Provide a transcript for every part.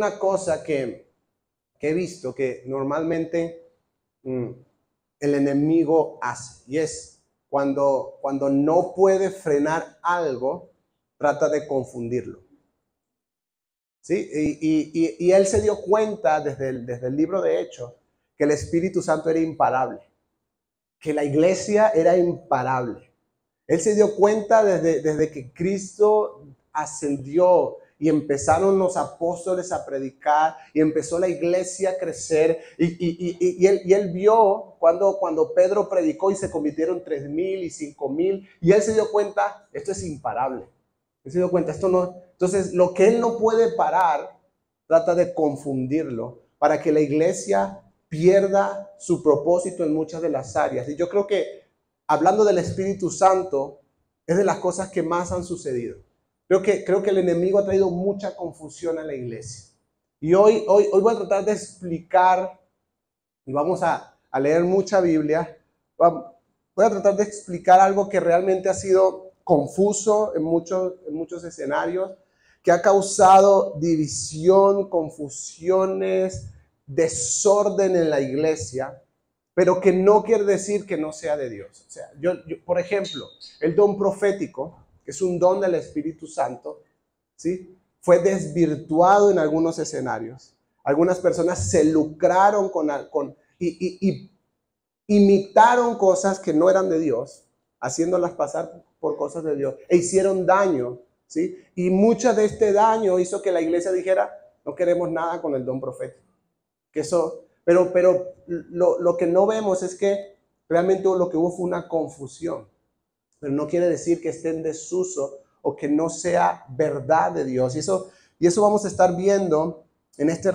una cosa que he visto que normalmente el enemigo hace, y es cuando no puede frenar algo, trata de confundirlo. ¿Sí? Y él se dio cuenta desde el libro de Hechos que el Espíritu Santo era imparable, que la iglesia era imparable. Él se dio cuenta desde que Cristo ascendió y empezaron los apóstoles a predicar y empezó la iglesia a crecer. Y él vio cuando Pedro predicó y se convirtieron 3,000 y 5,000. Y él se dio cuenta, esto es imparable. Él se dio cuenta, esto no. Entonces, lo que él no puede parar, trata de confundirlo para que la iglesia pierda su propósito en muchas de las áreas. Y yo creo que, hablando del Espíritu Santo, es de las cosas que más han sucedido. Creo que el enemigo ha traído mucha confusión a la iglesia. Y hoy voy a tratar de explicar, y vamos a leer mucha Biblia, voy a tratar de explicar algo que realmente ha sido confuso en muchos escenarios, que ha causado división, confusiones, desorden en la iglesia, pero que no quiere decir que no sea de Dios. O sea, yo, por ejemplo, el don profético, que es un don del Espíritu Santo, ¿sí?, fue desvirtuado en algunos escenarios. Algunas personas se lucraron y imitaron cosas que no eran de Dios, haciéndolas pasar por cosas de Dios, e hicieron daño, ¿sí? Y mucho de este daño hizo que la iglesia dijera, no queremos nada con el don profético. Pero lo que no vemos es que realmente lo que hubo fue una confusión. Pero no quiere decir que esté en desuso o que no sea verdad de Dios. Y eso vamos a estar viendo en este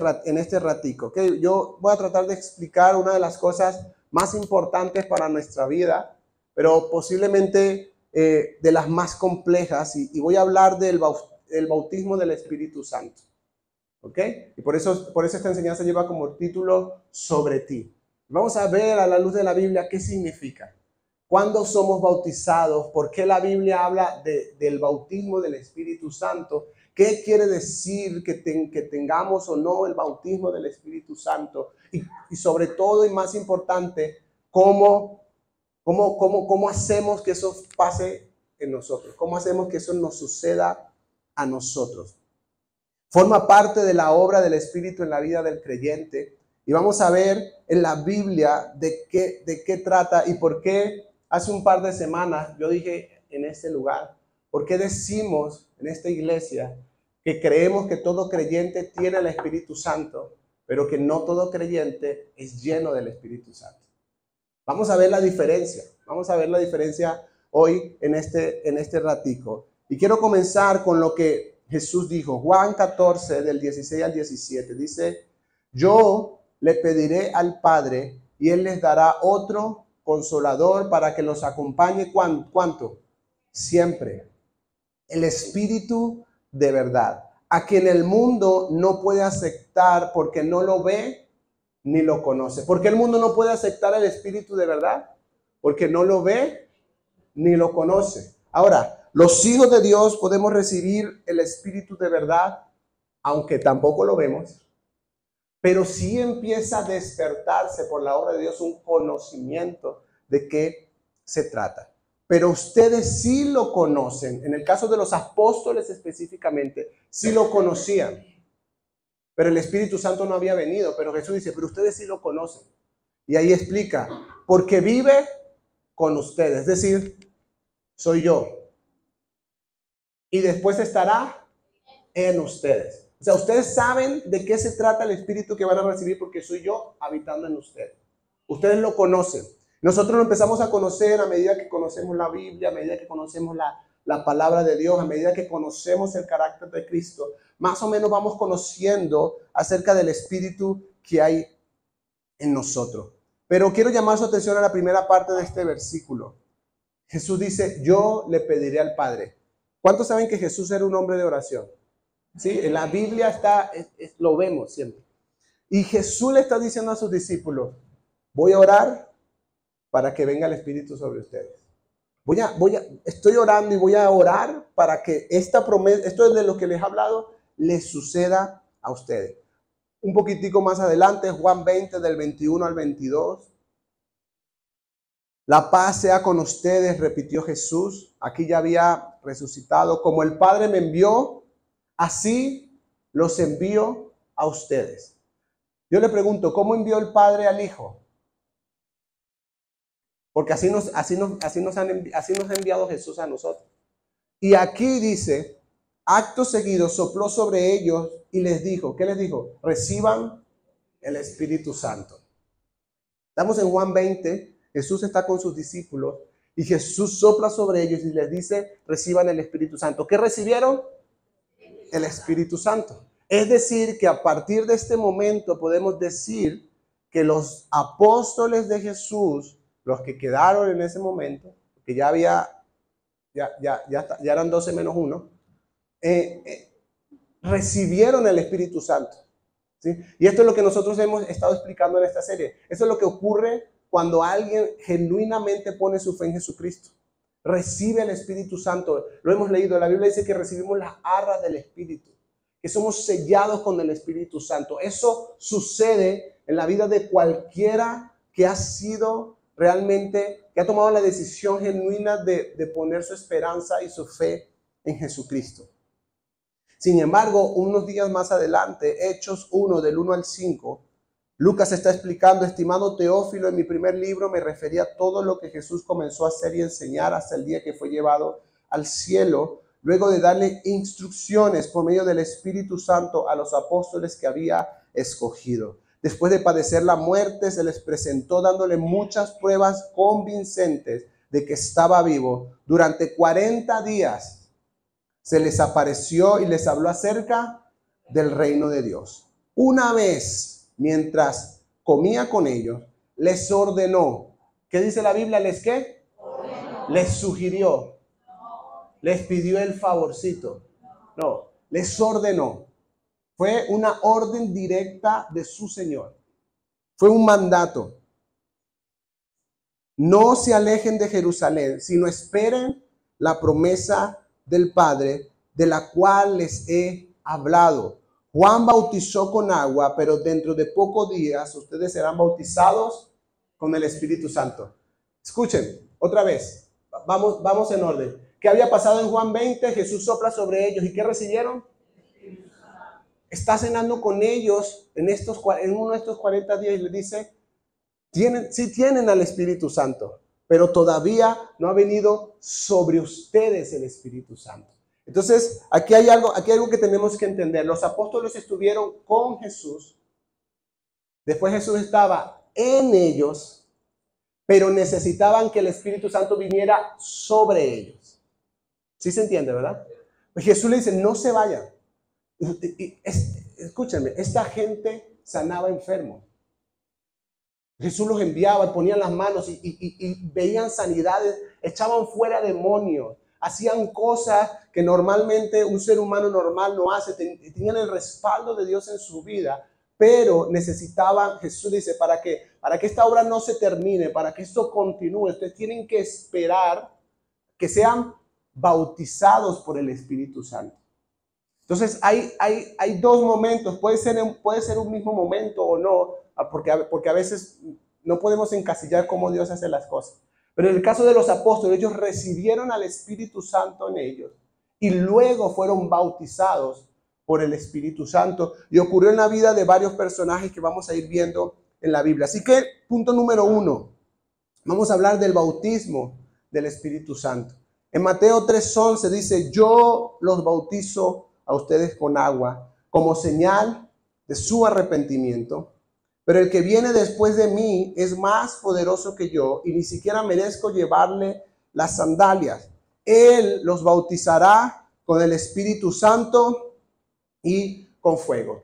ratico. ¿Okay? Yo voy a tratar de explicar una de las cosas más importantes para nuestra vida, pero posiblemente de las más complejas. Y voy a hablar del bautismo del Espíritu Santo. ¿Ok? Y por eso esta enseñanza lleva como título Sobre ti. Vamos a ver a la luz de la Biblia qué significa. ¿Cuándo somos bautizados? ¿Por qué la Biblia habla del bautismo del Espíritu Santo? ¿Qué quiere decir que tengamos o no el bautismo del Espíritu Santo? Y sobre todo, y más importante, ¿cómo hacemos que eso pase en nosotros? ¿Cómo hacemos que eso nos suceda a nosotros? Forma parte de la obra del Espíritu en la vida del creyente. Y vamos a ver en la Biblia de qué trata y por qué hace un par de semanas yo dije en este lugar, ¿por qué decimos en esta iglesia que creemos que todo creyente tiene el Espíritu Santo, pero que no todo creyente es lleno del Espíritu Santo? Vamos a ver la diferencia. Vamos a ver la diferencia hoy en este ratico. Y quiero comenzar con lo que Jesús dijo, Juan 14, del 16 al 17, dice, yo le pediré al Padre y Él les dará otro consolador para que los acompañe, ¿cuánto? Siempre. El Espíritu de verdad, a quien el mundo no puede aceptar porque no lo ve ni lo conoce. ¿Por qué el mundo no puede aceptar el Espíritu de verdad? Porque no lo ve ni lo conoce. Ahora, los hijos de Dios podemos recibir el Espíritu de verdad, aunque tampoco lo vemos, pero sí empieza a despertarse por la obra de Dios un conocimiento de qué se trata. Pero ustedes sí lo conocen. En el caso de los apóstoles específicamente, sí lo conocían. Pero el Espíritu Santo no había venido. Pero Jesús dice, pero ustedes sí lo conocen. Y ahí explica, porque vive con ustedes. Es decir, soy yo. Y después estará en ustedes. O sea, ustedes saben de qué se trata el Espíritu que van a recibir porque soy yo habitando en ustedes. Ustedes lo conocen. Nosotros lo empezamos a conocer a medida que conocemos la Biblia, a medida que conocemos la palabra de Dios, a medida que conocemos el carácter de Cristo. Más o menos vamos conociendo acerca del Espíritu que hay en nosotros. Pero quiero llamar su atención a la primera parte de este versículo. Jesús dice, yo le pediré al Padre. ¿Cuántos saben que Jesús era un hombre de oración? Sí, en la Biblia lo vemos siempre. Y Jesús le está diciendo a sus discípulos, voy a orar para que venga el Espíritu sobre ustedes. Estoy orando y voy a orar para que esta promesa, esto es de lo que les he hablado, les suceda a ustedes. Un poquitico más adelante, Juan 20, del 21 al 22. La paz sea con ustedes, repitió Jesús. Aquí ya había resucitado. Como el Padre me envió, así los envío a ustedes. Yo le pregunto, ¿cómo envió el Padre al Hijo? Porque así nos ha enviado Jesús a nosotros. Y aquí dice, acto seguido sopló sobre ellos y les dijo, ¿qué les dijo? Reciban el Espíritu Santo. Estamos en Juan 20, Jesús está con sus discípulos y Jesús sopla sobre ellos y les dice, reciban el Espíritu Santo. ¿Qué recibieron? El Espíritu Santo. Es decir, que a partir de este momento podemos decir que los apóstoles de Jesús, los que quedaron en ese momento, que ya eran 12 menos 1, recibieron el Espíritu Santo. ¿Sí? Y esto es lo que nosotros hemos estado explicando en esta serie. Eso es lo que ocurre cuando alguien genuinamente pone su fe en Jesucristo. Recibe el Espíritu Santo. Lo hemos leído. La Biblia dice que recibimos las arras del Espíritu, que somos sellados con el Espíritu Santo. Eso sucede en la vida de cualquiera que ha sido realmente, que ha tomado la decisión genuina de poner su esperanza y su fe en Jesucristo. Sin embargo, unos días más adelante, Hechos 1, del 1 al 5, Lucas está explicando, estimado Teófilo, en mi primer libro me refería a todo lo que Jesús comenzó a hacer y enseñar hasta el día que fue llevado al cielo, luego de darle instrucciones por medio del Espíritu Santo a los apóstoles que había escogido. Después de padecer la muerte, se les presentó dándole muchas pruebas convincentes de que estaba vivo. Durante 40 días se les apareció y les habló acerca del reino de Dios. Una vez, mientras comía con ellos, les ordenó. ¿Qué dice la Biblia? ¿Les qué? Ordenó. Les sugirió. No. Les pidió el favorcito. No, les ordenó. Fue una orden directa de su Señor. Fue un mandato. No se alejen de Jerusalén, sino esperen la promesa del Padre, de la cual les he hablado. Juan bautizó con agua, pero dentro de pocos días ustedes serán bautizados con el Espíritu Santo. Escuchen, otra vez, vamos en orden. ¿Qué había pasado en Juan 20? Jesús sopla sobre ellos. ¿Y qué recibieron? Está cenando con ellos en uno de estos 40 días y les dice, sí tienen al Espíritu Santo, pero todavía no ha venido sobre ustedes el Espíritu Santo. Entonces, aquí hay algo que tenemos que entender. Los apóstoles estuvieron con Jesús. Después Jesús estaba en ellos, pero necesitaban que el Espíritu Santo viniera sobre ellos. ¿Sí se entiende, verdad? Pues Jesús le dice, no se vayan. Escúchenme, esta gente sanaba enfermos. Jesús los enviaba, ponían las manos y veían sanidades, echaban fuera demonios, hacían cosas que normalmente un ser humano normal no hace, tenían el respaldo de Dios en su vida, pero necesitaban, Jesús dice, para que esta obra no se termine, para que esto continúe, ustedes tienen que esperar que sean bautizados por el Espíritu Santo. Entonces hay dos momentos, puede ser un mismo momento o no, porque a veces no podemos encasillar cómo Dios hace las cosas. Pero en el caso de los apóstoles, ellos recibieron al Espíritu Santo en ellos y luego fueron bautizados por el Espíritu Santo. Y ocurrió en la vida de varios personajes que vamos a ir viendo en la Biblia. Así que, punto número 1, vamos a hablar del bautismo del Espíritu Santo. En Mateo 3:11 dice, yo los bautizo a ustedes con agua como señal de su arrepentimiento. Pero el que viene después de mí es más poderoso que yo y ni siquiera merezco llevarle las sandalias. Él los bautizará con el Espíritu Santo y con fuego.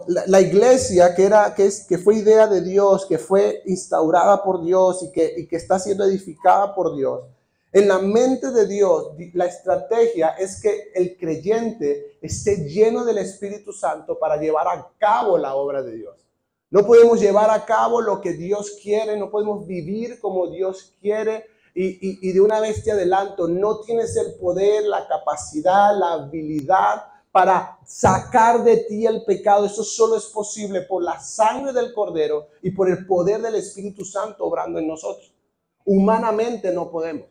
La iglesia que fue idea de Dios, que fue instaurada por Dios y que está siendo edificada por Dios. En la mente de Dios, la estrategia es que el creyente esté lleno del Espíritu Santo para llevar a cabo la obra de Dios. No podemos llevar a cabo lo que Dios quiere, no podemos vivir como Dios quiere. Y de una vez te adelanto, no tienes el poder, la capacidad, la habilidad para sacar de ti el pecado. Eso solo es posible por la sangre del Cordero y por el poder del Espíritu Santo obrando en nosotros. Humanamente no podemos.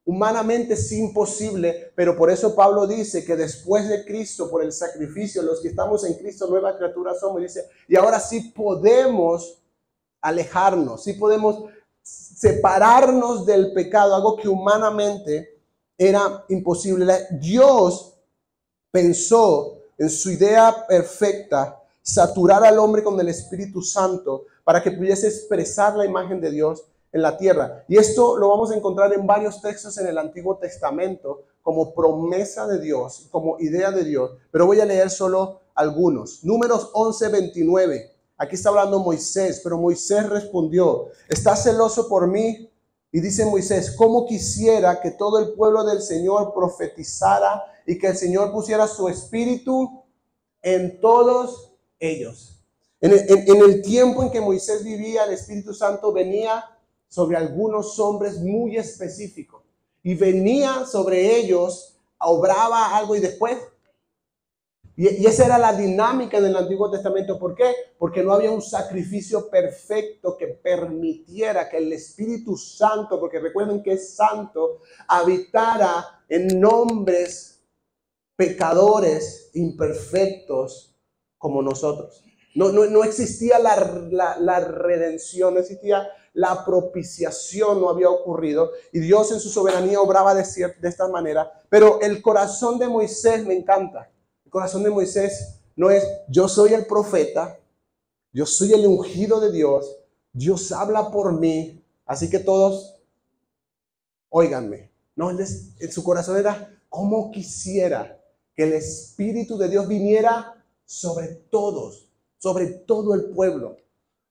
Humanamente es imposible, pero por eso Pablo dice que después de Cristo, por el sacrificio, los que estamos en Cristo, nueva criatura somos, dice, y ahora sí podemos alejarnos, sí podemos separarnos del pecado, algo que humanamente era imposible. Dios pensó en su idea perfecta, saturar al hombre con el Espíritu Santo para que pudiese expresar la imagen de Dios en la tierra. Y esto lo vamos a encontrar en varios textos en el Antiguo Testamento como promesa de Dios, como idea de Dios. Pero voy a leer solo algunos. Números 11:29. Aquí está hablando Moisés, pero Moisés respondió, ¿estás celoso por mí? Y dice Moisés, ¿cómo quisiera que todo el pueblo del Señor profetizara y que el Señor pusiera su espíritu en todos ellos? En el tiempo en que Moisés vivía, el Espíritu Santo venía sobre algunos hombres muy específicos y venía sobre ellos, obraba algo y después. Y esa era la dinámica del Antiguo Testamento. ¿Por qué? Porque no había un sacrificio perfecto que permitiera que el Espíritu Santo, porque recuerden que es santo, habitara en hombres pecadores, imperfectos como nosotros. No existía la redención, no existía la propiciación, no había ocurrido. Y Dios en su soberanía obraba de esta manera. Pero el corazón de Moisés me encanta. El corazón de Moisés no es, yo soy el profeta, yo soy el ungido de Dios, Dios habla por mí, así que todos, óiganme. No, en su corazón era, ¿cómo quisiera que el Espíritu de Dios viniera sobre todos, sobre todo el pueblo?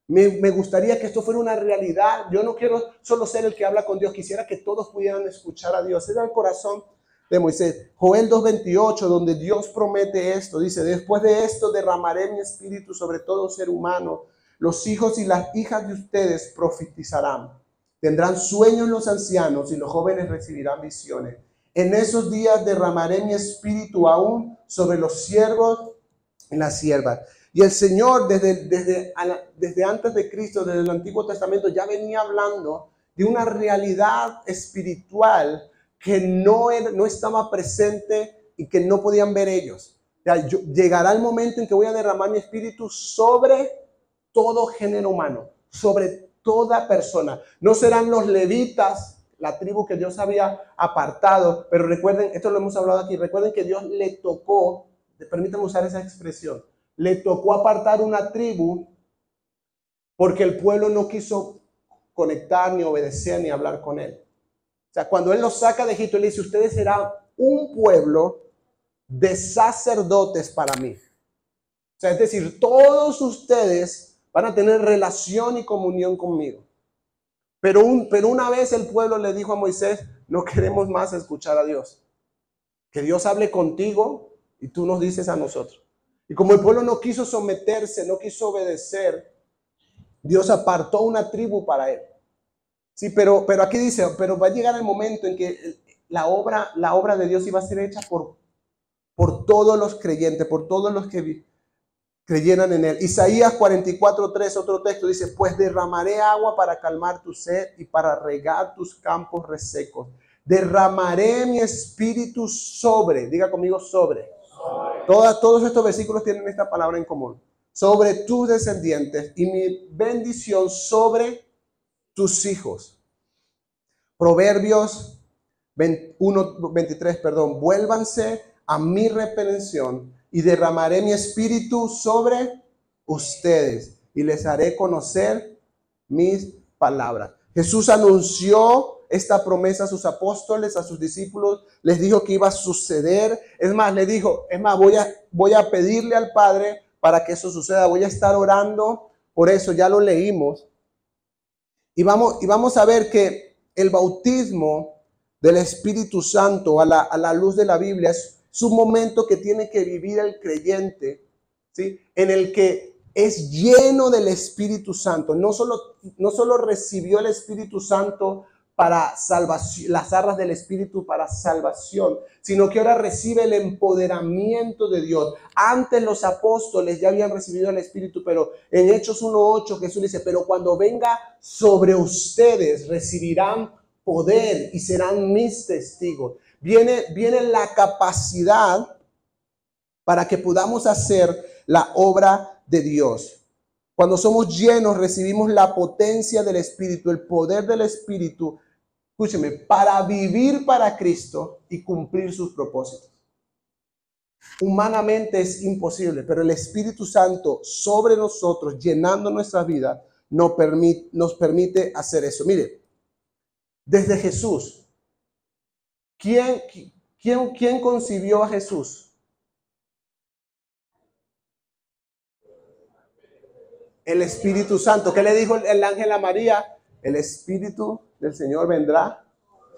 Me gustaría que esto fuera una realidad. Yo no quiero solo ser el que habla con Dios, quisiera que todos pudieran escuchar a Dios. Era el corazón de Moisés. Joel 2:28, donde Dios promete esto, dice, después de esto derramaré mi espíritu sobre todo ser humano. Los hijos y las hijas de ustedes profetizarán. Tendrán sueños los ancianos y los jóvenes recibirán visiones. En esos días derramaré mi espíritu aún sobre los siervos y las siervas. Y el Señor desde antes de Cristo, desde el Antiguo Testamento, ya venía hablando de una realidad espiritual que no estaba presente y que no podían ver ellos. Llegará el momento en que voy a derramar mi espíritu sobre todo género humano, sobre toda persona. No serán los levitas, la tribu que Dios había apartado, pero recuerden, esto lo hemos hablado aquí, recuerden que Dios le tocó, permítanme usar esa expresión, le tocó apartar una tribu porque el pueblo no quiso conectar, ni obedecer, ni hablar con él. O sea, cuando él los saca de Egipto, él dice, ustedes serán un pueblo de sacerdotes para mí. O sea, es decir, todos ustedes van a tener relación y comunión conmigo. Pero una vez el pueblo le dijo a Moisés, no queremos más escuchar a Dios. Que Dios hable contigo y tú nos dices a nosotros. Y como el pueblo no quiso someterse, no quiso obedecer, Dios apartó una tribu para él. Sí, pero aquí dice, pero va a llegar el momento en que la obra de Dios iba a ser hecha por todos los creyentes, por todos los que creyeran en él. Isaías 44:3, otro texto, dice, pues derramaré agua para calmar tu sed y para regar tus campos resecos. Derramaré mi espíritu sobre, diga conmigo sobre. Todos estos versículos tienen esta palabra en común. Sobre tus descendientes y mi bendición sobre tus hijos. Proverbios 1:23, vuélvanse a mi reprensión y derramaré mi espíritu sobre ustedes y les haré conocer mis palabras. Jesús anunció esta promesa a sus apóstoles, a sus discípulos, les dijo que iba a suceder. Es más, le dijo, voy a pedirle al Padre para que eso suceda, voy a estar orando por eso, ya lo leímos. Y vamos a ver que el bautismo del Espíritu Santo a la luz de la Biblia es un momento que tiene que vivir el creyente, ¿sí? En el que es lleno del Espíritu Santo. No solo recibió el Espíritu Santo para salvación, las arras del Espíritu para salvación, sino que ahora recibe el empoderamiento de Dios. Antes los apóstoles ya habían recibido el Espíritu, pero en Hechos 1:8 Jesús dice, pero cuando venga sobre ustedes recibirán poder y serán mis testigos. Viene la capacidad para que podamos hacer la obra de Dios. Cuando somos llenos, recibimos la potencia del Espíritu, el poder del Espíritu, escúcheme, para vivir para Cristo y cumplir sus propósitos. Humanamente es imposible, pero el Espíritu Santo sobre nosotros, llenando nuestra vida, nos permite hacer eso. Mire, desde Jesús, ¿quién concibió a Jesús? El Espíritu Santo. ¿Qué le dijo el ángel a María? El Espíritu del Señor vendrá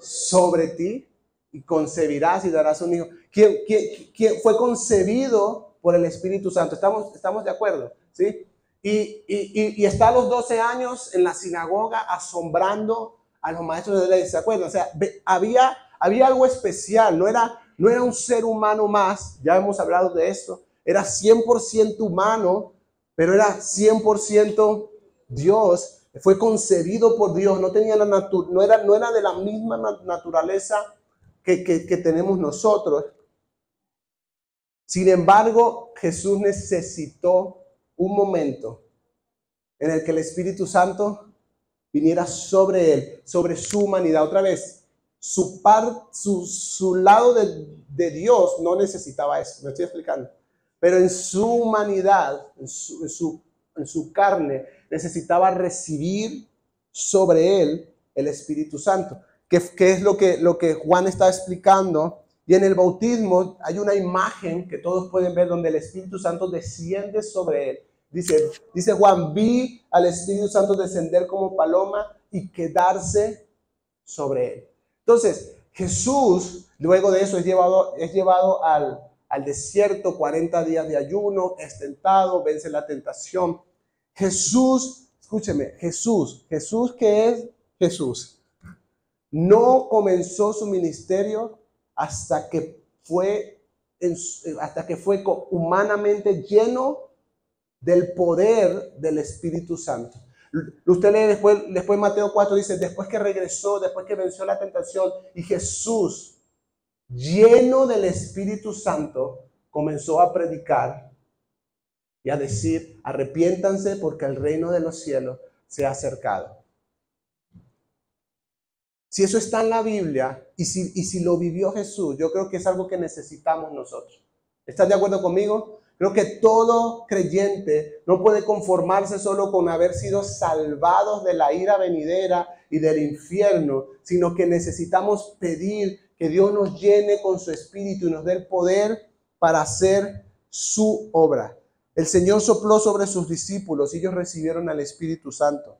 sobre ti y concebirás y darás un hijo. ¿Quién fue concebido por el Espíritu Santo? ¿Estamos de acuerdo? ¿Sí? Y está a los 12 años en la sinagoga asombrando a los maestros de la ley. ¿Se acuerdan? O sea, había algo especial. No era un ser humano más. Ya hemos hablado de esto. Era 100% humano, pero era 100% Dios. Fue concebido por Dios. No era de la misma naturaleza que tenemos nosotros. Sin embargo, Jesús necesitó un momento en el que el Espíritu Santo viniera sobre él, sobre su humanidad. Otra vez, su lado de Dios no necesitaba eso. Me estoy explicando. Pero en su humanidad, en su carne, necesitaba recibir sobre él el Espíritu Santo. ¿Qué es lo que Juan está explicando? Y en el bautismo hay una imagen que todos pueden ver donde el Espíritu Santo desciende sobre él. Dice Juan, vi al Espíritu Santo descender como paloma y quedarse sobre él. Entonces, Jesús, luego de eso, es llevado al desierto, 40 días de ayuno, es tentado, vence la tentación. Jesús, escúcheme, Jesús, ¿qué es Jesús? No comenzó su ministerio hasta que fue humanamente lleno del poder del Espíritu Santo. Usted lee después Mateo 4, dice, después que regresó, después que venció la tentación, y Jesús, lleno del Espíritu Santo, comenzó a predicar y a decir, arrepiéntanse porque el reino de los cielos se ha acercado. Si eso está en la Biblia y si lo vivió Jesús, yo creo que es algo que necesitamos nosotros. ¿Estás de acuerdo conmigo? Creo que todo creyente no puede conformarse solo con haber sido salvados de la ira venidera y del infierno, sino que necesitamos pedir que Dios nos llene con su Espíritu y nos dé el poder para hacer su obra. El Señor sopló sobre sus discípulos y ellos recibieron al Espíritu Santo.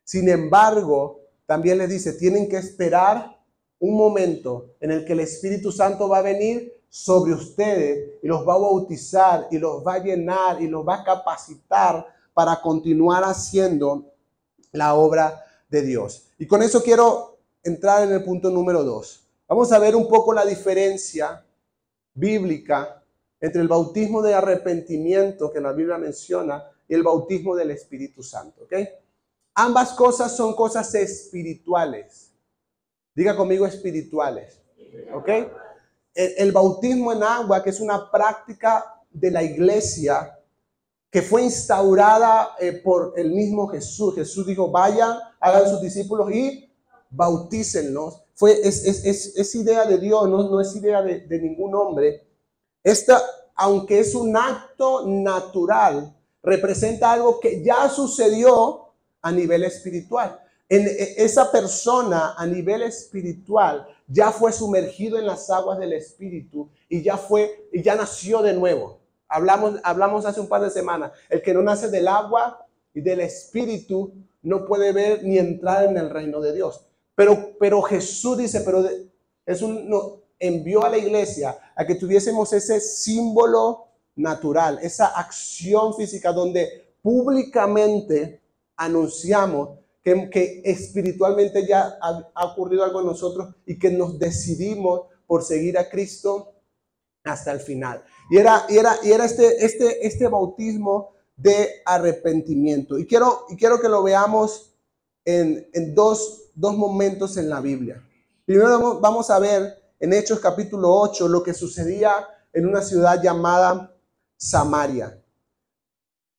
Sin embargo, también les dice, tienen que esperar un momento en el que el Espíritu Santo va a venir sobre ustedes y los va a bautizar y los va a llenar y los va a capacitar para continuar haciendo la obra de Dios. Y con eso quiero entrar en el punto número 2. Vamos a ver un poco la diferencia bíblica entre el bautismo de arrepentimiento que la Biblia menciona y el bautismo del Espíritu Santo, ¿ok? Ambas cosas son cosas espirituales. Diga conmigo espirituales, ¿ok? El bautismo en agua, que es una práctica de la iglesia que fue instaurada por el mismo Jesús. Jesús dijo, vayan, hagan sus discípulos y bautícenlos. Es idea de Dios, no es idea de ningún hombre. Esta, aunque es un acto natural, representa algo que ya sucedió a nivel espiritual. Esa persona a nivel espiritual ya fue sumergido en las aguas del Espíritu y ya nació de nuevo. Hablamos hace un par de semanas. El que no nace del agua y del Espíritu no puede ver ni entrar en el reino de Dios. Pero Jesús dice, envió a la iglesia a que tuviésemos ese símbolo natural, esa acción física donde públicamente anunciamos que espiritualmente ya ha ocurrido algo en nosotros y que nos decidimos por seguir a Cristo hasta el final. Y era este bautismo de arrepentimiento. Y quiero que lo veamos en dos momentos en la Biblia. Primero vamos a ver en Hechos capítulo 8 lo que sucedía en una ciudad llamada Samaria.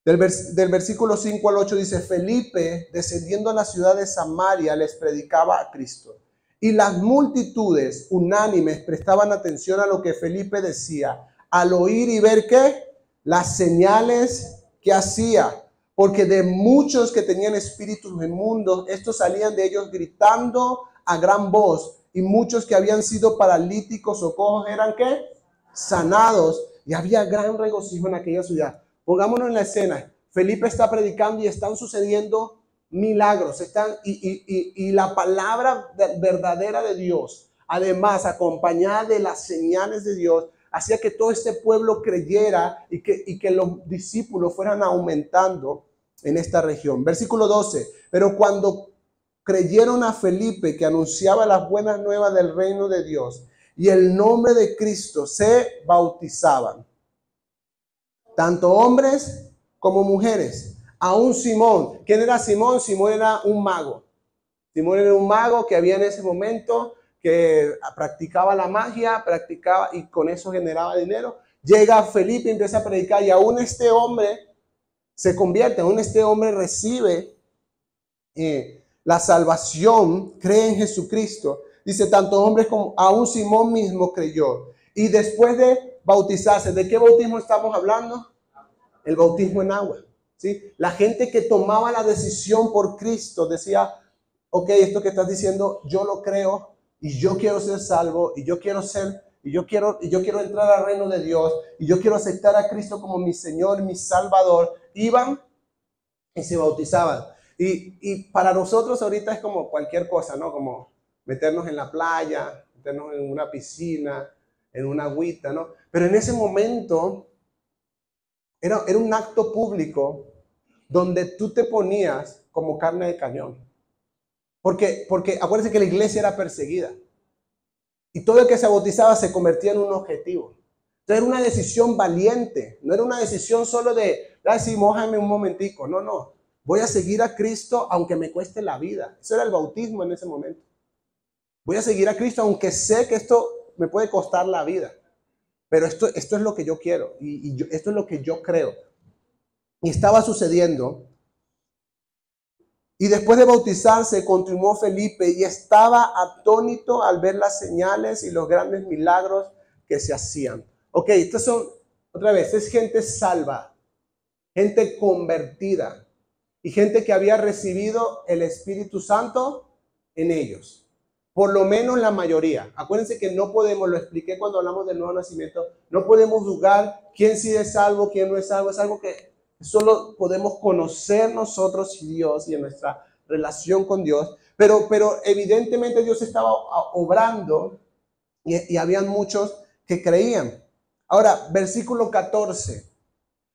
Del versículo 5 al 8 dice: Felipe, descendiendo a la ciudad de Samaria, les predicaba a Cristo. Y las multitudes unánimes prestaban atención a lo que Felipe decía, al oír y ver ¿qué? Las señales que hacía. Porque de muchos que tenían espíritus inmundos, estos salían de ellos gritando a gran voz. Y muchos que habían sido paralíticos o cojos eran ¿qué? Sanados. Y había gran regocijo en aquella ciudad. Pongámonos en la escena. Felipe está predicando y están sucediendo milagros. Y la palabra verdadera de Dios, además acompañada de las señales de Dios, hacía que todo este pueblo creyera y que los discípulos fueran aumentando en esta región. Versículo 12. Pero cuando creyeron a Felipe, que anunciaba las buenas nuevas del reino de Dios y el nombre de Cristo, se bautizaban. Tanto hombres como mujeres. Aún Simón. ¿Quién era Simón? Simón era un mago. Simón era un mago que había en ese momento, que practicaba la magia, practicaba y con eso generaba dinero. Llega Felipe y empieza a predicar y aún este hombre se convierte, aún este hombre recibe la salvación, cree en Jesucristo. Dice, tanto hombres como aún Simón mismo creyó. Y después de bautizarse, ¿de qué bautismo estamos hablando? El bautismo en agua, ¿sí? La gente que tomaba la decisión por Cristo decía, ok, esto que estás diciendo, yo lo creo y yo quiero ser salvo y yo quiero entrar al reino de Dios y yo quiero aceptar a Cristo como mi Señor, mi Salvador. Iban y se bautizaban. Y para nosotros ahorita es como cualquier cosa, ¿no? Como meternos en la playa, meternos en una piscina, en una agüita, ¿no? Pero en ese momento era un acto público donde tú te ponías como carne de cañón. Porque acuérdense que la iglesia era perseguida. Y todo el que se bautizaba se convertía en un objetivo. Entonces era una decisión valiente. No era una decisión solo de, ay, sí, mójame un momentico. No, no. Voy a seguir a Cristo aunque me cueste la vida. Eso era el bautismo en ese momento. Voy a seguir a Cristo aunque sé que esto me puede costar la vida. Pero esto es lo que yo quiero. Esto es lo que yo creo. Y estaba sucediendo. Y después de bautizarse, continuó Felipe y estaba atónito al ver las señales y los grandes milagros que se hacían. Ok, estas son, otra vez, es gente salva, gente convertida y gente que había recibido el Espíritu Santo en ellos. Por lo menos la mayoría. Acuérdense que no podemos, lo expliqué cuando hablamos del nuevo nacimiento, no podemos juzgar quién sí es salvo, quién no es salvo. Es algo que solo podemos conocer nosotros y Dios y en nuestra relación con Dios. Pero evidentemente Dios estaba obrando y habían muchos que creían. Ahora, versículo 14.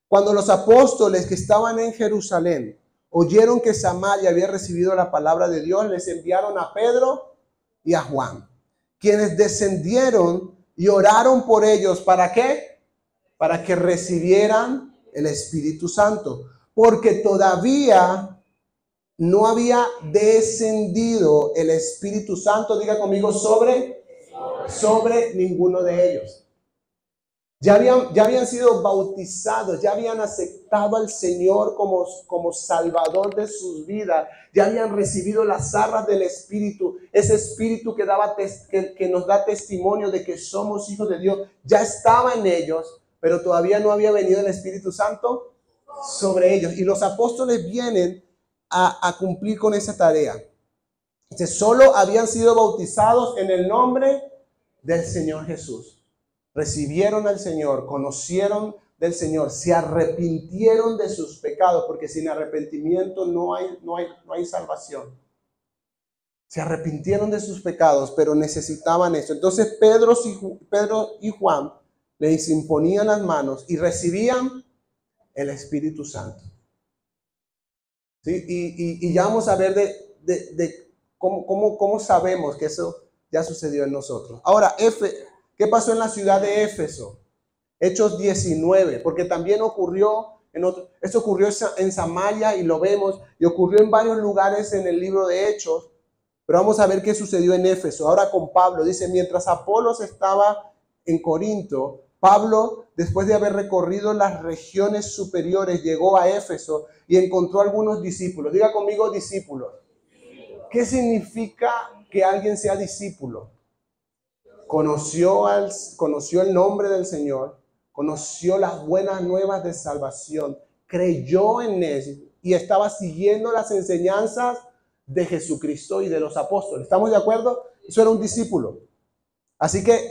Cuando los apóstoles que estaban en Jerusalén oyeron que Samaria había recibido la palabra de Dios, les enviaron a Pedro y a Juan, quienes descendieron y oraron por ellos. ¿Para qué? Para que recibieran el Espíritu Santo, porque todavía no había descendido el Espíritu Santo, diga conmigo, sobre ninguno de ellos. Ya habían sido bautizados, ya habían aceptado al Señor como Salvador de sus vidas, ya habían recibido las arras del Espíritu, ese Espíritu que nos da testimonio de que somos hijos de Dios, ya estaba en ellos, pero todavía no había venido el Espíritu Santo sobre ellos. Y los apóstoles vienen a cumplir con esa tarea. Solo habían sido bautizados en el nombre del Señor Jesús. Recibieron al Señor, conocieron del Señor, se arrepintieron de sus pecados, porque sin arrepentimiento no hay salvación. Se arrepintieron de sus pecados, pero necesitaban eso. Entonces Pedro y Juan les imponían las manos y recibían el Espíritu Santo. ¿sí? Y ya vamos a ver de cómo sabemos que eso ya sucedió en nosotros. Ahora, ¿qué pasó en la ciudad de Éfeso? Hechos 19, porque también ocurrió esto ocurrió en Samaria y lo vemos, y ocurrió en varios lugares en el libro de Hechos, pero vamos a ver qué sucedió en Éfeso. Ahora con Pablo, dice, mientras Apolos estaba en Corinto, Pablo, después de haber recorrido las regiones superiores, llegó a Éfeso y encontró algunos discípulos. Diga conmigo, discípulos. ¿Qué significa que alguien sea discípulo? Conoció el nombre del Señor, conoció las buenas nuevas de salvación, creyó en él y estaba siguiendo las enseñanzas de Jesucristo y de los apóstoles. ¿Estamos de acuerdo? Eso era un discípulo. Así que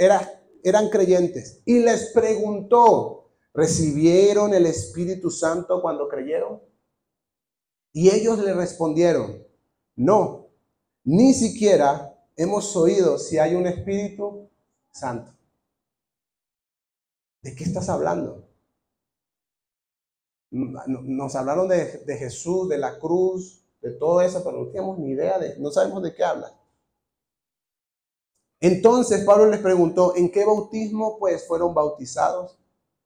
eran creyentes. Y les preguntó, ¿recibieron el Espíritu Santo cuando creyeron? Y ellos le respondieron, no, ni siquiera hemos oído si hay un Espíritu Santo. ¿De qué estás hablando? Nos hablaron de Jesús, de la cruz, de todo eso, pero no tenemos ni idea no sabemos de qué hablan. Entonces Pablo les preguntó, ¿en qué bautismo pues fueron bautizados?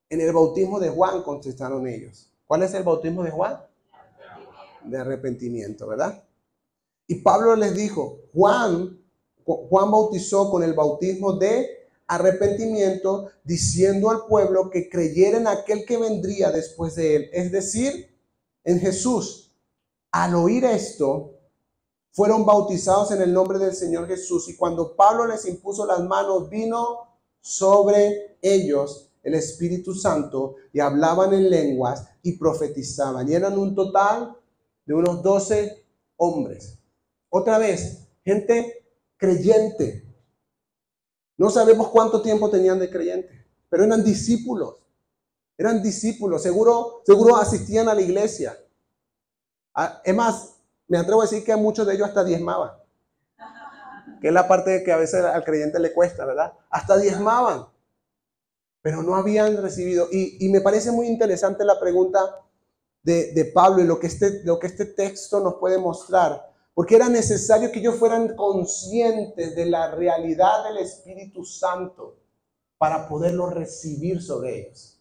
En el bautismo de Juan, contestaron ellos. ¿Cuál es el bautismo de Juan? De arrepentimiento, ¿verdad? Y Pablo les dijo, Juan bautizó con el bautismo de arrepentimiento, diciendo al pueblo que creyera en aquel que vendría después de él, es decir, en Jesús. Al oír esto, fueron bautizados en el nombre del Señor Jesús, y cuando Pablo les impuso las manos, vino sobre ellos el Espíritu Santo, y hablaban en lenguas y profetizaban, y eran un total de unos 12 hombres. Otra vez, gente creyente. No sabemos cuánto tiempo tenían de creyente, pero eran discípulos. Eran discípulos, seguro asistían a la iglesia. Es más, me atrevo a decir que a muchos de ellos hasta diezmaban. Que es la parte que a veces al creyente le cuesta, ¿verdad? Hasta diezmaban, pero no habían recibido. Y me parece muy interesante la pregunta de Pablo y lo que este texto nos puede mostrar. Porque era necesario que ellos fueran conscientes de la realidad del Espíritu Santo para poderlo recibir sobre ellos.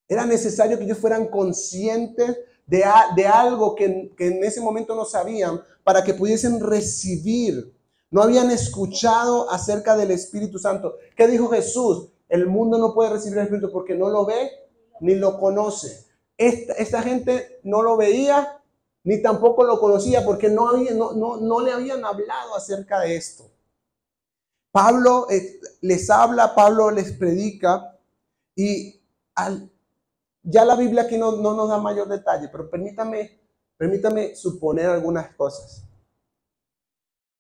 Era necesario que ellos fueran conscientes de algo que en ese momento no sabían para que pudiesen recibir. No habían escuchado acerca del Espíritu Santo. ¿Qué dijo Jesús? El mundo no puede recibir el Espíritu porque no lo ve ni lo conoce. Esta gente no lo veía ni tampoco lo conocía porque no le habían hablado acerca de esto. Pablo les habla, Pablo les predica y ya la Biblia aquí no nos da mayor detalle, pero permítame suponer algunas cosas.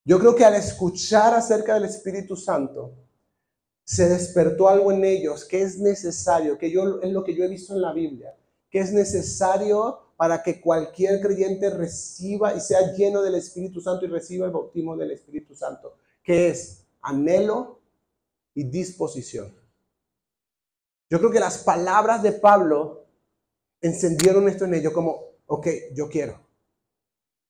Yo creo que al escuchar acerca del Espíritu Santo, se despertó algo en ellos que es necesario, es lo que yo he visto en la Biblia, que es necesario para que cualquier creyente reciba y sea lleno del Espíritu Santo y reciba el bautismo del Espíritu Santo, que es anhelo y disposición. Yo creo que las palabras de Pablo encendieron esto en ellos como, ok, yo quiero.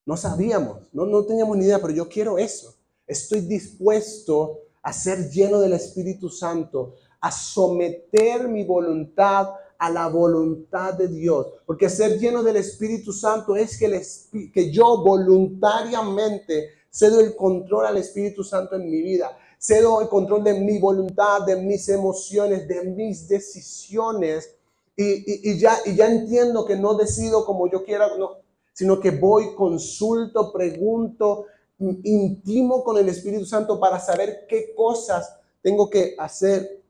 No sabíamos, no teníamos ni idea, pero yo quiero eso. Estoy dispuesto a ser lleno del Espíritu Santo, a someter mi voluntad a la voluntad de Dios. Porque ser lleno del Espíritu Santo es que yo voluntariamente cedo el control al Espíritu Santo en mi vida. Cedo el control de mi voluntad, de mis emociones, de mis decisiones. Y ya entiendo que no decido como yo quiera, no, sino que voy, consulto, pregunto, intimo con el Espíritu Santo para saber qué cosas tengo que hacer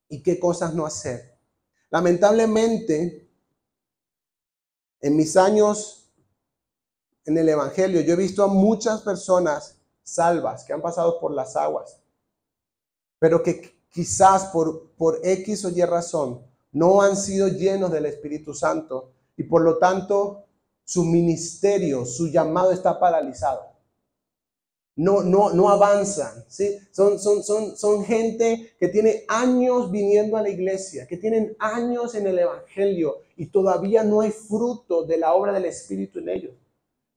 y qué cosas no hacer. Lamentablemente, en mis años en el Evangelio, yo he visto a muchas personas salvas que han pasado por las aguas, pero que quizás por X o Y razón no han sido llenos del Espíritu Santo y por lo tanto su ministerio, su llamado está paralizado. no avanzan, ¿sí? Son gente que tiene años viniendo a la iglesia, que tienen años en el evangelio y todavía no hay fruto de la obra del Espíritu en ellos.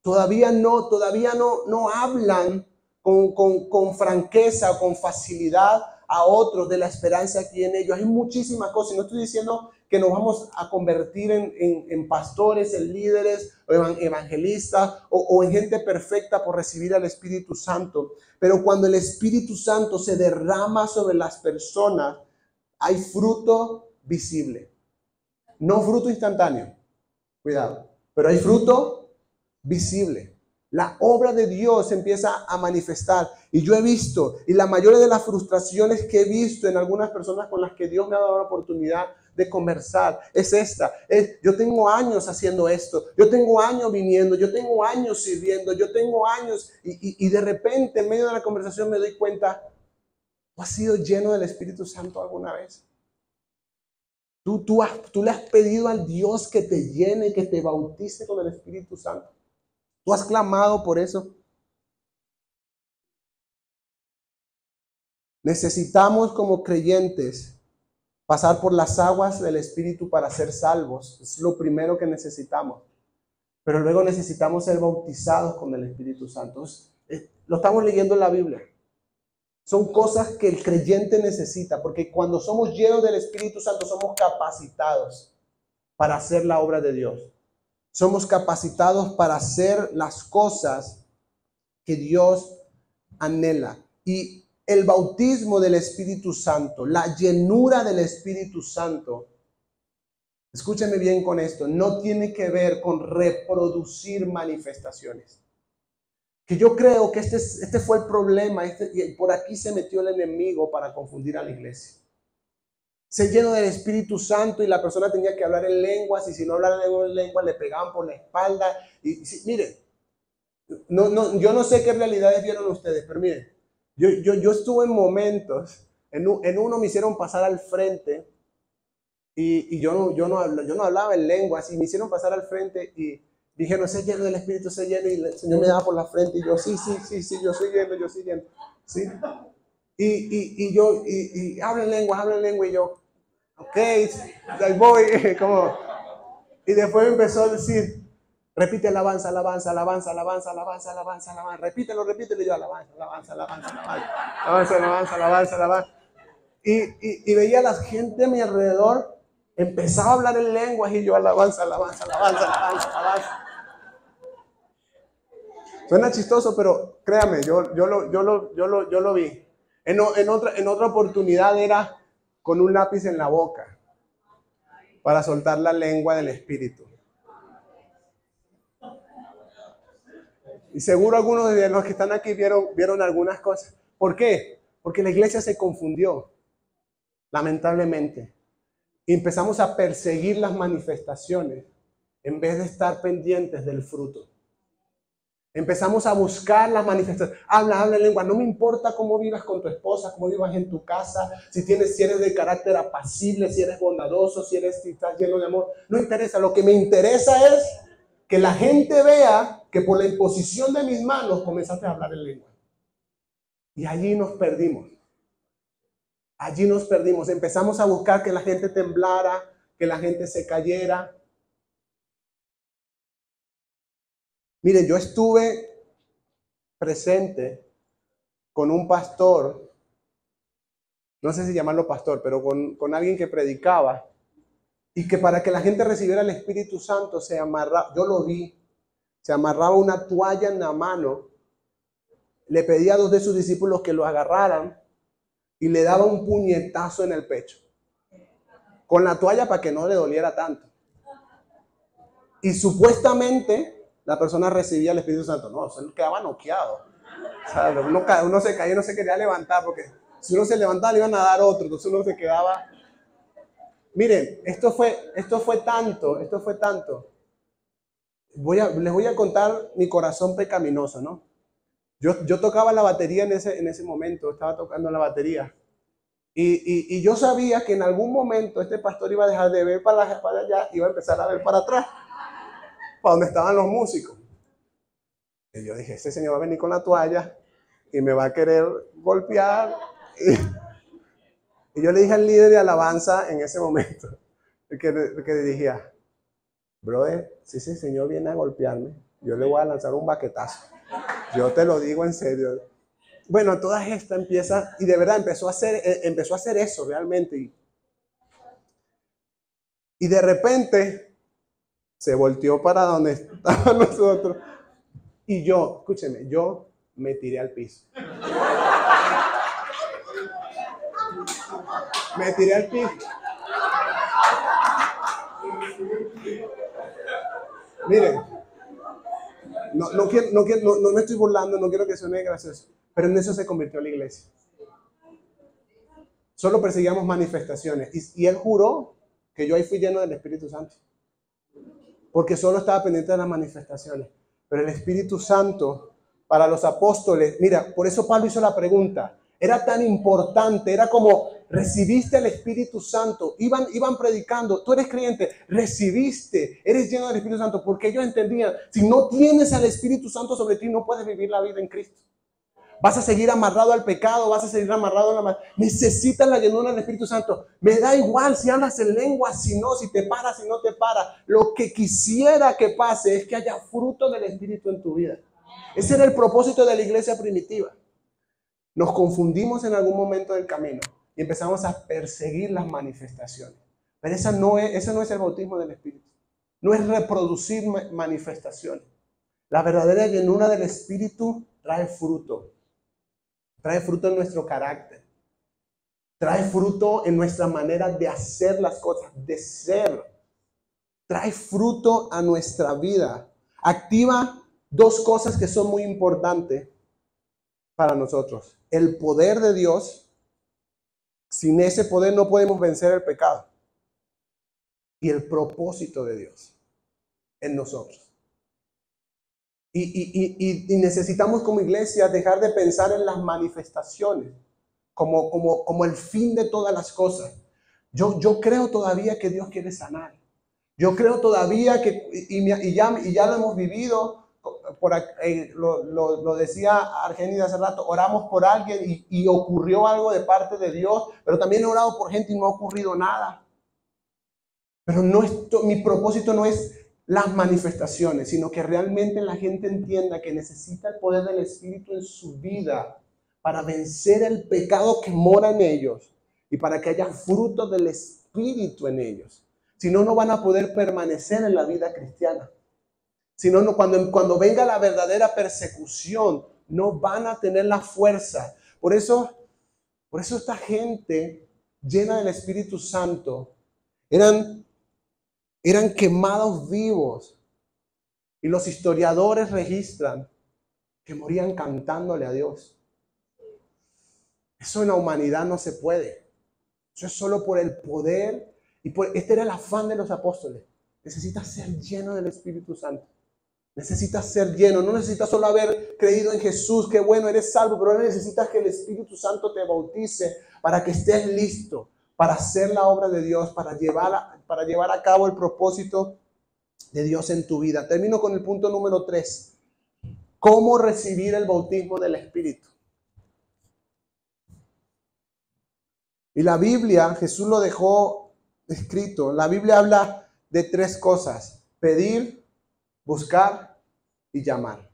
Todavía no hablan con franqueza o con facilidad a otros de la esperanza que hay en ellos. Hay muchísimas cosas. No estoy diciendo que nos vamos a convertir en pastores, en líderes, o evangelistas o en gente perfecta por recibir al Espíritu Santo. Pero cuando el Espíritu Santo se derrama sobre las personas, hay fruto visible. No fruto instantáneo, cuidado, pero hay fruto visible. La obra de Dios empieza a manifestar. Y yo he visto, y la mayoría de las frustraciones que he visto en algunas personas con las que Dios me ha dado la oportunidad de conversar, es esta. Yo tengo años haciendo esto, yo tengo años viniendo, yo tengo años sirviendo, yo tengo años, y de repente en medio de la conversación me doy cuenta, ¿tú has sido lleno del Espíritu Santo alguna vez? ¿Tú le has pedido al Dios que te llene, que te bautice con el Espíritu Santo? ¿Tú has clamado por eso? Necesitamos como creyentes pasar por las aguas del Espíritu para ser salvos. Es lo primero que necesitamos. Pero luego necesitamos ser bautizados con el Espíritu Santo. Lo estamos leyendo en la Biblia. Son cosas que el creyente necesita, porque cuando somos llenos del Espíritu Santo somos capacitados para hacer la obra de Dios. Somos capacitados para hacer las cosas que Dios anhela. Y el bautismo del Espíritu Santo, la llenura del Espíritu Santo, escúchame bien con esto, no tiene que ver con reproducir manifestaciones. Que yo creo que este fue el problema, y por aquí se metió el enemigo para confundir a la iglesia. Se llenó del Espíritu Santo y la persona tenía que hablar en lenguas, y si no hablaba en lenguas le pegaban por la espalda. Miren, yo no sé qué realidades vieron ustedes, pero miren, yo estuve en momentos, en uno me hicieron pasar al frente y yo no hablaba en lenguas, y me hicieron pasar al frente y dijeron, sé lleno del Espíritu, sé lleno, y el Señor me daba por la frente y yo, sí, yo soy lleno, ¿sí? Y habla en lengua, y yo, ok, ahí voy, como, y después me empezó a decir, repite alabanza, repítelo, y yo alabanza. Y veía a la gente a mi alrededor, empezaba a hablar en lenguas y yo alabanza. Suena chistoso, pero créame, yo lo vi. En otra oportunidad era con un lápiz en la boca para soltar la lengua del Espíritu. Y seguro algunos de los que están aquí vieron algunas cosas. ¿Por qué? Porque la iglesia se confundió, lamentablemente. Y empezamos a perseguir las manifestaciones en vez de estar pendientes del fruto. Empezamos a buscar las manifestaciones. Habla en lengua. No me importa cómo vivas con tu esposa, cómo vivas en tu casa, si eres de carácter apacible, si eres bondadoso, si estás lleno de amor. No interesa. Lo que me interesa es que la gente vea que por la imposición de mis manos comenzaste a hablar en lengua. Y allí nos perdimos. Empezamos a buscar que la gente temblara, que la gente se cayera. Miren, yo estuve presente con un pastor, no sé si llamarlo pastor, pero con alguien que predicaba, y que para que la gente recibiera el Espíritu Santo se amarraba, yo lo vi, se amarraba una toalla en la mano, le pedía a 2 de sus discípulos que lo agarraran y le daba un puñetazo en el pecho, con la toalla para que no le doliera tanto. Y supuestamente la persona recibía el Espíritu Santo. No, se quedaba noqueado. O sea, uno se caía y no se quería levantar, porque si uno se levantaba le iban a dar otro, entonces uno se quedaba. Miren, esto fue tanto. Les voy a contar mi corazón pecaminoso, ¿no? Yo tocaba la batería en ese momento, estaba tocando la batería. Y yo sabía que en algún momento este pastor iba a dejar de ver para allá, iba a empezar a ver para atrás, para donde estaban los músicos. Y yo dije, este señor va a venir con la toalla y me va a querer golpear. Y yo le dije al líder de alabanza en ese momento, el que dirigía, brother, si ese señor viene a golpearme, yo le voy a lanzar un baquetazo. Yo te lo digo en serio. Bueno, toda esta empieza, y de verdad empezó a hacer eso realmente. Y de repente se volteó para donde estaban nosotros. Y yo, escúcheme, yo me tiré al piso. Me tiré al piso. Miren, no me estoy burlando, no quiero que suene gracioso, pero en eso se convirtió la iglesia. Solo perseguíamos manifestaciones. Y él juró que yo ahí fui lleno del Espíritu Santo. Porque solo estaba pendiente de las manifestaciones. Pero el Espíritu Santo, para los apóstoles, mira, por eso Pablo hizo la pregunta. Era tan importante, era como, recibiste el Espíritu Santo, iban predicando, tú eres creyente, recibiste, eres lleno del Espíritu Santo, porque ellos entendían, si no tienes al Espíritu Santo sobre ti, no puedes vivir la vida en Cristo. Vas a seguir amarrado al pecado, vas a seguir amarrado a la maldad. Necesitas la llenura del Espíritu Santo. Me da igual si hablas en lengua, si no, si te paras, si no te paras. Lo que quisiera que pase es que haya fruto del Espíritu en tu vida. Ese era el propósito de la iglesia primitiva. Nos confundimos en algún momento del camino y empezamos a perseguir las manifestaciones. Pero ese no es el bautismo del Espíritu. No es reproducir manifestaciones. La verdadera llenura del Espíritu trae fruto. Trae fruto en nuestro carácter. Trae fruto en nuestra manera de hacer las cosas, de ser. Trae fruto a nuestra vida. Activa dos cosas que son muy importantes para nosotros. El poder de Dios. Sin ese poder no podemos vencer el pecado. Y el propósito de Dios en nosotros. Y necesitamos como iglesia dejar de pensar en las manifestaciones como el fin de todas las cosas. Yo creo todavía que Dios quiere sanar. Yo creo todavía que, y ya lo hemos vivido, lo decía Argenis hace rato, oramos por alguien y ocurrió algo de parte de Dios, pero también he orado por gente y no ha ocurrido nada. Pero mi propósito no es las manifestaciones, sino que realmente la gente entienda que necesita el poder del Espíritu en su vida para vencer el pecado que mora en ellos y para que haya fruto del Espíritu en ellos. Si no, no van a poder permanecer en la vida cristiana. Si no, cuando venga la verdadera persecución, no van a tener la fuerza. Por eso esta gente llena del Espíritu Santo eran quemados vivos. Y los historiadores registran que morían cantándole a Dios. Eso en la humanidad no se puede. Eso es solo por el poder. Este era el afán de los apóstoles. Necesitas ser lleno del Espíritu Santo. Necesitas ser lleno. No necesitas solo haber creído en Jesús. Qué bueno, eres salvo. Pero necesitas que el Espíritu Santo te bautice para que estés listo para hacer la obra de Dios, para llevar a cabo el propósito de Dios en tu vida. Termino con el punto número 3. ¿Cómo recibir el bautismo del Espíritu? Y la Biblia, Jesús lo dejó escrito. La Biblia habla de 3 cosas: pedir, buscar y llamar.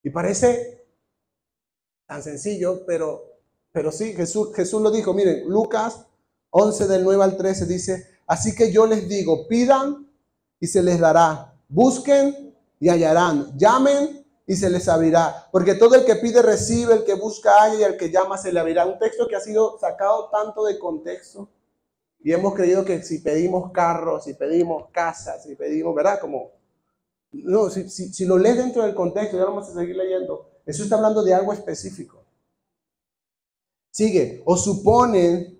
Y parece tan sencillo, pero sí, Jesús lo dijo. Miren, Lucas 11 del 9 al 13 dice: así que yo les digo, pidan y se les dará, busquen y hallarán, llamen y se les abrirá, porque todo el que pide recibe, el que busca halla y el que llama se le abrirá. Un texto que ha sido sacado tanto de contexto y hemos creído que si pedimos carros, si pedimos casas, si pedimos, ¿verdad? No, si lo lees dentro del contexto, ya vamos a seguir leyendo, Jesús está hablando de algo específico. Sigue, o supongan,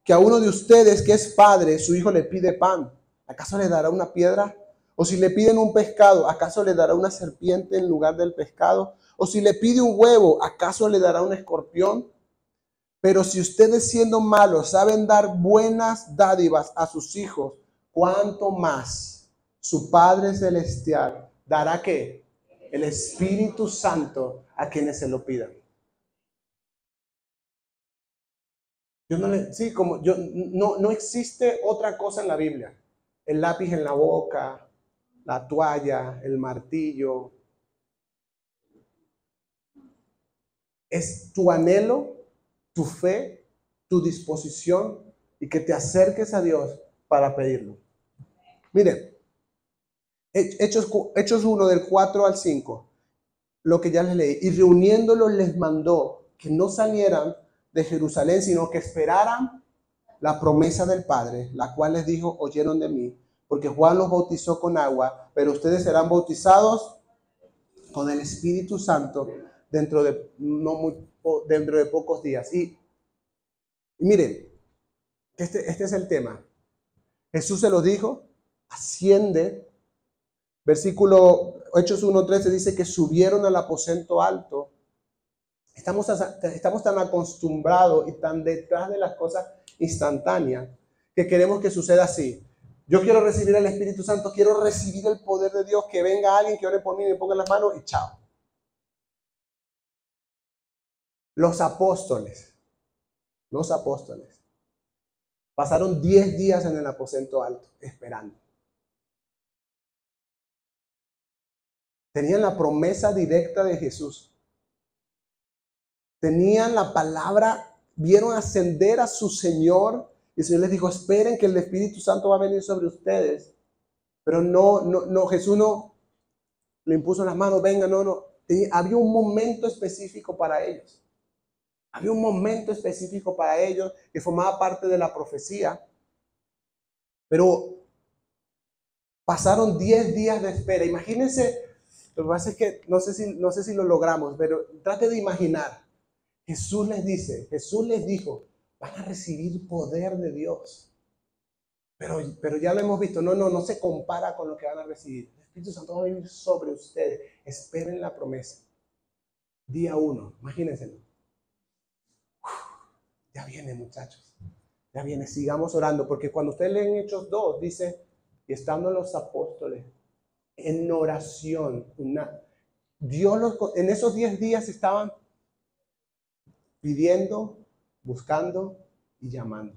que a uno de ustedes que es padre, su hijo le pide pan, ¿acaso le dará una piedra? O si le piden un pescado, ¿acaso le dará una serpiente en lugar del pescado? O si le pide un huevo, ¿acaso le dará un escorpión? Pero si ustedes siendo malos saben dar buenas dádivas a sus hijos, ¿cuánto más su Padre Celestial dará qué? el Espíritu Santo a quienes se lo pidan. No existe otra cosa en la Biblia. El lápiz en la boca, la toalla, el martillo. Es tu anhelo, tu fe, tu disposición y que te acerques a Dios para pedirlo. Mire, Hechos 1 del 4 al 5, lo que ya les leí. Y reuniéndolos les mandó que no salieran de Jerusalén, sino que esperaran la promesa del Padre, la cual les dijo, oyeron de mí, porque Juan los bautizó con agua, pero ustedes serán bautizados con el Espíritu Santo dentro de pocos días. Y miren, este es el tema. Jesús se lo dijo, asciende. Versículo Hechos 1:13 dice que subieron al aposento alto. Estamos tan acostumbrados y tan detrás de las cosas instantáneas que queremos que suceda así. Yo quiero recibir el Espíritu Santo, quiero recibir el poder de Dios, que venga alguien que ore por mí, me ponga las manos y chao. Los apóstoles pasaron 10 días en el aposento alto esperando. Tenían la promesa directa de Jesús. Tenían la palabra, vieron ascender a su Señor. Y el Señor les dijo, esperen que el Espíritu Santo va a venir sobre ustedes. Pero Jesús no le impuso las manos, venga, no. Había un momento específico para ellos. Había un momento específico para ellos que formaba parte de la profecía. Pero pasaron 10 días de espera. Imagínense, lo que pasa es que no sé si lo logramos, pero trate de imaginar. Jesús les dijo, van a recibir poder de Dios. Pero ya lo hemos visto, no se compara con lo que van a recibir. El Espíritu Santo va a venir sobre ustedes. Esperen la promesa. Día 1, imagínense. Ya viene, muchachos. Ya viene, sigamos orando, porque cuando ustedes leen Hechos 2, dice, y estando los apóstoles en oración, en esos 10 días estaban pidiendo, buscando y llamando.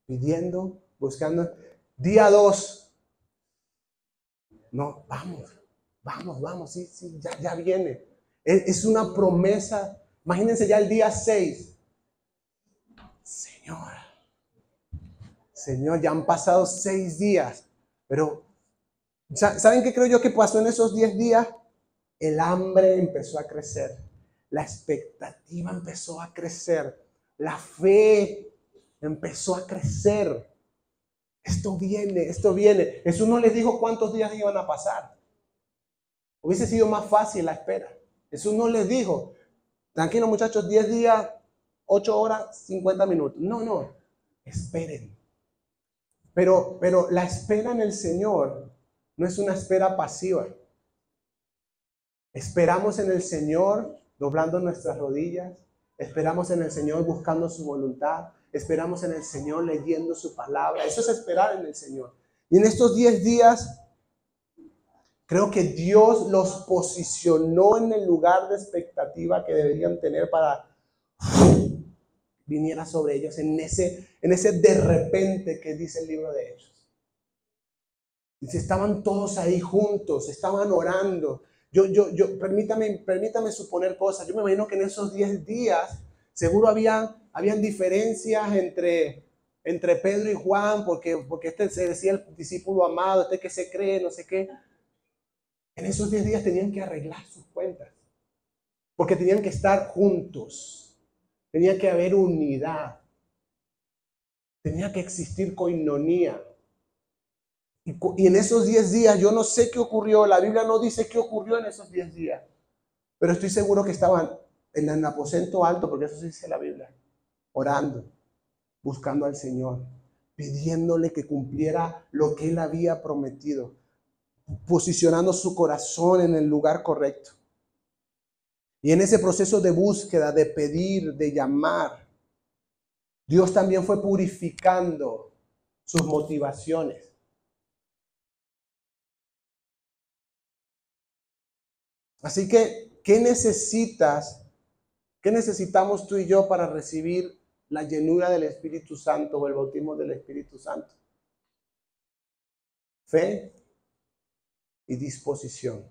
Pidiendo, buscando. Día 2. No, vamos, sí, ya viene. Es una promesa. Imagínense ya el día 6. Señor, ya han pasado 6 días. Pero, ¿saben qué creo yo que pasó en esos 10 días? El hambre empezó a crecer. La expectativa empezó a crecer. La fe empezó a crecer. Esto viene. Jesús no les dijo cuántos días iban a pasar. Hubiese sido más fácil la espera. Jesús no les dijo, tranquilo muchachos, 10 días, 8 horas, 50 minutos. No, esperen. Pero la espera en el Señor no es una espera pasiva. Esperamos en el Señor doblando nuestras rodillas. Esperamos en el Señor buscando su voluntad. Esperamos en el Señor leyendo su palabra. Eso es esperar en el Señor. Y en estos 10 días, creo que Dios los posicionó en el lugar de expectativa que deberían tener para viniera sobre ellos en ese de repente que dice el libro de Hechos. Dice, estaban todos ahí juntos, estaban orando. Permítame suponer cosas. Yo me imagino que en esos 10 días seguro habían diferencias entre Pedro y Juan, porque este se decía el discípulo amado, este que se cree, no sé qué. En esos 10 días tenían que arreglar sus cuentas, porque tenían que estar juntos. Tenía que haber unidad. Tenía que existir koinonía. Y en esos 10 días, yo no sé qué ocurrió. La Biblia no dice qué ocurrió en esos 10 días. Pero estoy seguro que estaban en el aposento alto, porque eso dice la Biblia. Orando, buscando al Señor, pidiéndole que cumpliera lo que Él había prometido. Posicionando su corazón en el lugar correcto. Y en ese proceso de búsqueda, de pedir, de llamar, Dios también fue purificando sus motivaciones. Así que, ¿qué necesitas? ¿Qué necesitamos tú y yo para recibir la llenura del Espíritu Santo o el bautismo del Espíritu Santo? Fe y disposición.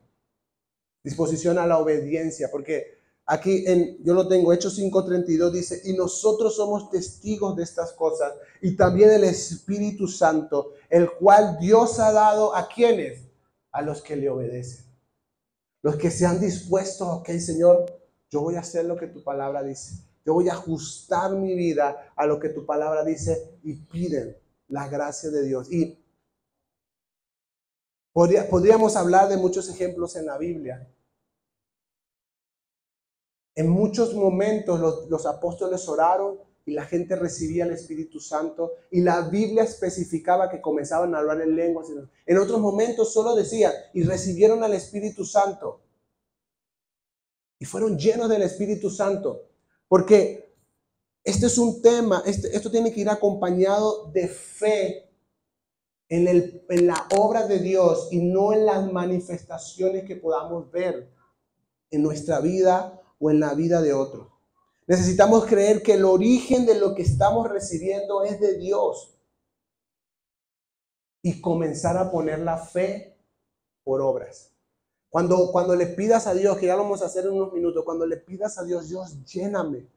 Disposición a la obediencia, porque aquí yo lo tengo, Hechos 5:32 dice, y nosotros somos testigos de estas cosas, y también el Espíritu Santo, el cual Dios ha dado ¿a quiénes? A los que le obedecen. Los que se han dispuesto, ok, Señor, yo voy a hacer lo que tu palabra dice. Yo voy a ajustar mi vida a lo que tu palabra dice y piden la gracia de Dios. Y podríamos hablar de muchos ejemplos en la Biblia. En muchos momentos los apóstoles oraron y la gente recibía el Espíritu Santo y la Biblia especificaba que comenzaban a hablar en lenguas. En otros momentos solo decían y recibieron al Espíritu Santo y fueron llenos del Espíritu Santo, porque este es un tema, esto tiene que ir acompañado de fe en la obra de Dios y no en las manifestaciones que podamos ver en nuestra vida o en la vida de otros. Necesitamos creer que el origen de lo que estamos recibiendo es de Dios y comenzar a poner la fe por obras. Cuando le pidas a Dios, que ya lo vamos a hacer en unos minutos, cuando le pidas a Dios, Dios, lléname.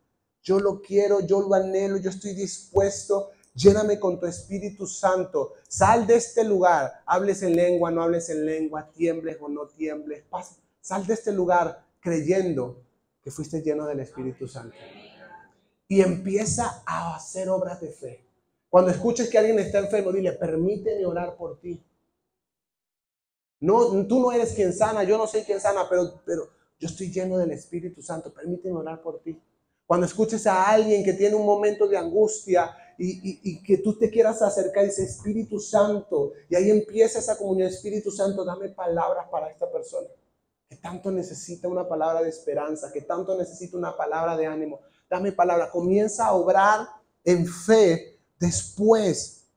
Yo lo quiero, yo lo anhelo, yo estoy dispuesto. Lléname con tu Espíritu Santo. Sal de este lugar. Hables en lengua, no hables en lengua, tiembles o no tiembles. Sal de este lugar creyendo que fuiste lleno del Espíritu Santo. Y empieza a hacer obras de fe. Cuando escuches que alguien está enfermo, dile, permíteme orar por ti. No, tú no eres quien sana, yo no soy quien sana, pero yo estoy lleno del Espíritu Santo. Permíteme orar por ti. Cuando escuches a alguien que tiene un momento de angustia y que tú te quieras acercar y dice Espíritu Santo, y ahí empieza esa comunión, Espíritu Santo, dame palabras para esta persona que tanto necesita una palabra de esperanza, que tanto necesita una palabra de ánimo. Dame palabra. Comienza a obrar en fe después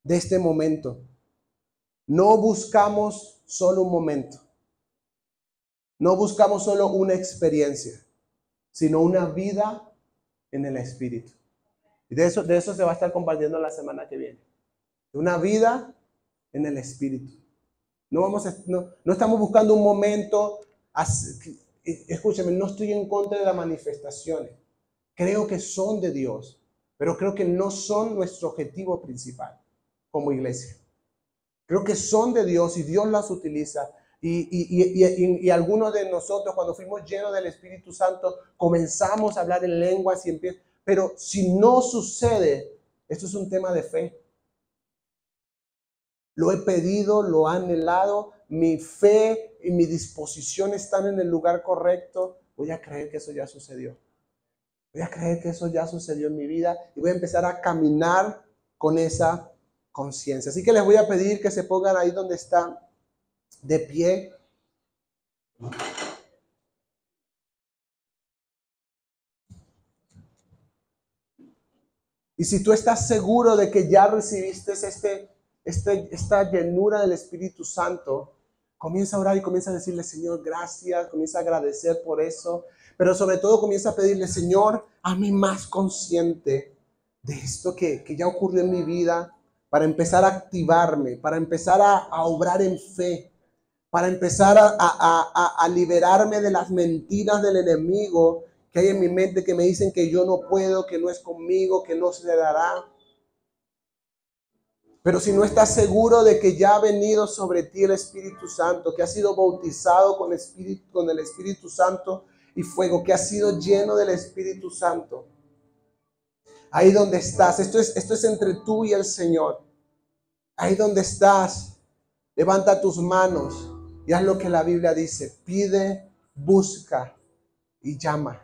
de este momento. No buscamos solo un momento. No buscamos solo una experiencia, sino una vida en el Espíritu. Y de eso se va a estar compartiendo la semana que viene. Una vida en el Espíritu. No estamos buscando un momento. Escúchame, no estoy en contra de las manifestaciones. Creo que son de Dios, pero creo que no son nuestro objetivo principal como iglesia. Creo que son de Dios y Dios las utiliza. Y algunos de nosotros, cuando fuimos llenos del Espíritu Santo, comenzamos a hablar en lenguas y empieza. Pero si no sucede, esto es un tema de fe. Lo he pedido, lo he anhelado, mi fe y mi disposición están en el lugar correcto. Voy a creer que eso ya sucedió. Voy a creer que eso ya sucedió en mi vida y voy a empezar a caminar con esa conciencia. Así que les voy a pedir que se pongan ahí donde están, de pie. Y si tú estás seguro de que ya recibiste esta llenura del Espíritu Santo, comienza a orar y comienza a decirle, Señor, gracias, comienza a agradecer por eso, pero sobre todo comienza a pedirle, Señor, hazme más consciente de esto que ya ocurrió en mi vida, para empezar a activarme, para empezar a obrar en fe, para empezar a liberarme de las mentiras del enemigo que hay en mi mente que me dicen que yo no puedo, que no es conmigo, que no se dará. Pero si no estás seguro de que ya ha venido sobre ti el Espíritu Santo, que has sido bautizado con el Espíritu Santo y fuego, que has sido lleno del Espíritu Santo, ahí donde estás, esto es entre tú y el Señor. Ahí donde estás, levanta tus manos y haz lo que la Biblia dice. Pide, busca y llama.